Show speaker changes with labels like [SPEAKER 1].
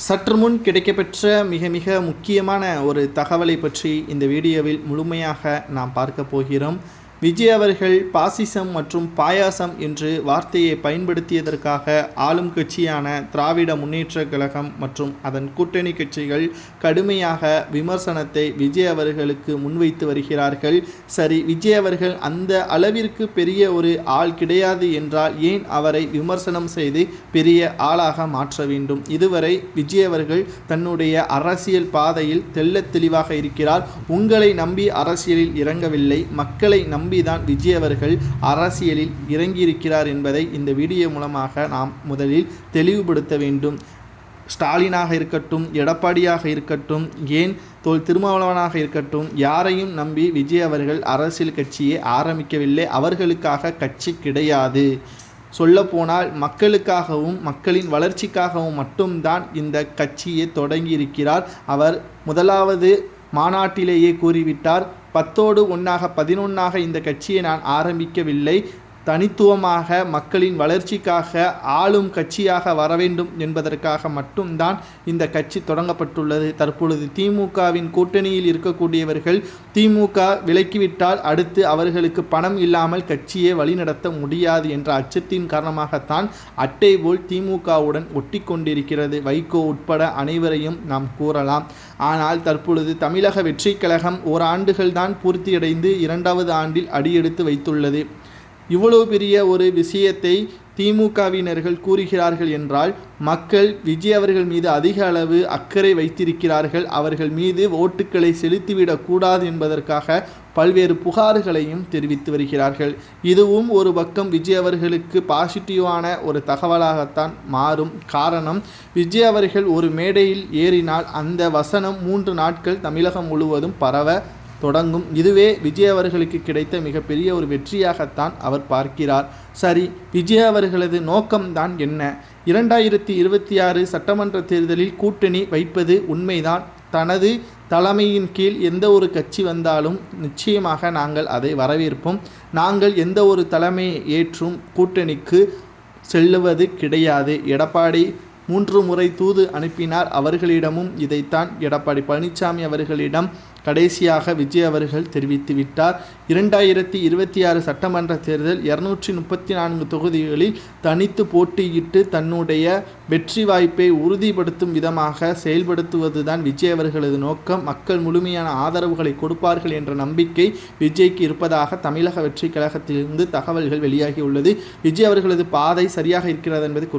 [SPEAKER 1] சற்று முன் கிடைக்கப்பெற்ற மிக முக்கியமான ஒரு தகவலை பற்றி இந்த வீடியோவில் முழுமையாக நாம் பார்க்க போகிறோம். விஜய் அவர்கள் பாசிசம் மற்றும் பாயாசம் என்று வார்த்தையை பயன்படுத்தியதற்காக ஆளும் கட்சியான திராவிட முன்னேற்றக் கழகம் மற்றும் அதன் கூட்டணி கட்சிகள் கடுமையாக விமர்சனத்தை விஜய் அவர்களுக்கு முன்வைத்து வருகிறார்கள். சரி, விஜய் அவர்கள் அந்த அளவிற்கு பெரிய ஒரு ஆள் கிடையாது என்றால் ஏன் அவரை விமர்சனம் செய்து பெரிய ஆளாக மாற்ற வேண்டும்? இதுவரை விஜய் அவர்கள் தன்னுடைய அரசியல் பாதையில் தெள்ளத் தெளிவாக இருக்கிறார். உங்களை நம்பி அரசியலில் இறங்கவில்லை, மக்களை நம்பிதான் விஜய் அவர்கள் அரசியலில் இறங்கியிருக்கிறார் என்பதை இந்த வீடியோ மூலமாக நாம் முதலில் தெளிவுபடுத்த வேண்டும். ஸ்டாலினாக இருக்கட்டும், எடப்பாடியாக இருக்கட்டும், ஏன் திருமாவளவனாக இருக்கட்டும், யாரையும் நம்பி விஜய் அவர்கள் அரசியல் கட்சியை ஆரம்பிக்கவில்லை. அவர்களுக்காக கட்சி கிடையாது. சொல்லப்போனால் மக்களுக்காகவும் மக்களின் வளர்ச்சிக்காகவும் மட்டும்தான் இந்த கட்சியை தொடங்கியிருக்கிறார். அவர் முதலாவது மாநாட்டிலேயே கூறிவிட்டார், 10ஓடு 1ஆக 11ஆக இந்த கட்சியை நான் ஆரம்பிக்கவில்லை, தனித்துவமாக மக்களின் வளர்ச்சிக்காக ஆளும் கட்சியாக வர வேண்டும் என்பதற்காக மட்டும்தான் இந்த கட்சி தொடங்கப்பட்டுள்ளது. தற்பொழுது திமுகவின் கூட்டணியில் இருக்கக்கூடியவர்கள் திமுக விலக்கிவிட்டால் அடுத்து அவர்களுக்கு பணம் இல்லாமல் கட்சியை வழிநடத்த முடியாது என்ற அச்சத்தின் காரணமாகத்தான் அட்டை போல் திமுகவுடன் ஒட்டி கொண்டிருக்கிறது வைகோ உட்பட அனைவரையும் நாம் கூறலாம். ஆனால் தற்பொழுது தமிழக வெற்றி கழகம் ஓராண்டுகள் தான் பூர்த்தியடைந்து 2வது ஆண்டில் அடியெடுத்து வைத்துள்ளது. இவ்வளவு பெரிய ஒரு விஷயத்தை திமுகவினர்கள் கூறுகிறார்கள் என்றால் மக்கள் விஜய் அவர்கள் மீது அதிக அளவு அக்கறை வைத்திருக்கிறார்கள். அவர்கள் மீது ஓட்டுக்களை செலுத்திவிடக்கூடாது என்பதற்காக பல்வேறு புகார்களையும் தெரிவித்து வருகிறார்கள். இதுவும் ஒரு பக்கம் விஜய் அவர்களுக்கு பாசிட்டிவான ஒரு தகவலாகத்தான் மாறும். காரணம், விஜய் அவர்கள் ஒரு மேடையில் ஏறினால் அந்த வசனம் 3 நாட்கள் தமிழகம் முழுவதும் பரவ தொடங்கும். இதுவே விஜய் அவர்களுக்கு கிடைத்த மிகப்பெரிய ஒரு வெற்றியாகத்தான் அவர் பார்க்கிறார். சரி, விஜய் அவர்களது நோக்கம்தான் என்ன? 2026 சட்டமன்ற தேர்தலில் கூட்டணி வைப்பது உண்மைதான். தனது தலைமையின் கீழ் எந்த ஒரு கட்சி வந்தாலும் நிச்சயமாக நாங்கள் அதை வரவேற்போம். நாங்கள் எந்த ஒரு தலைமையை ஏற்றும் கூட்டணிக்கு செல்லுவது கிடையாது. எடப்பாடி 3 முறை தூது அனுப்பினார். அவர்களிடமும் இதைத்தான் எடப்பாடி பழனிசாமி அவர்களிடம் கடைசியாக விஜய் அவர்கள் தெரிவித்து விட்டார். 2026 சட்டமன்ற தேர்தல் 234 தொகுதிகளில் தனித்து போட்டியிட்டு தன்னுடைய வெற்றி வாய்ப்பை உறுதிப்படுத்தும் விதமாக செயல்படுத்துவதுதான் விஜய் அவர்களது நோக்கம். மக்கள் முழுமையான ஆதரவுகளை கொடுப்பார்கள் என்ற நம்பிக்கை விஜய்க்கு இருப்பதாக தமிழக வெற்றி கழகத்திலிருந்து தகவல்கள் வெளியாகியுள்ளது. விஜய் அவர்களது பாதை சரியாக இருக்கிறது என்பதை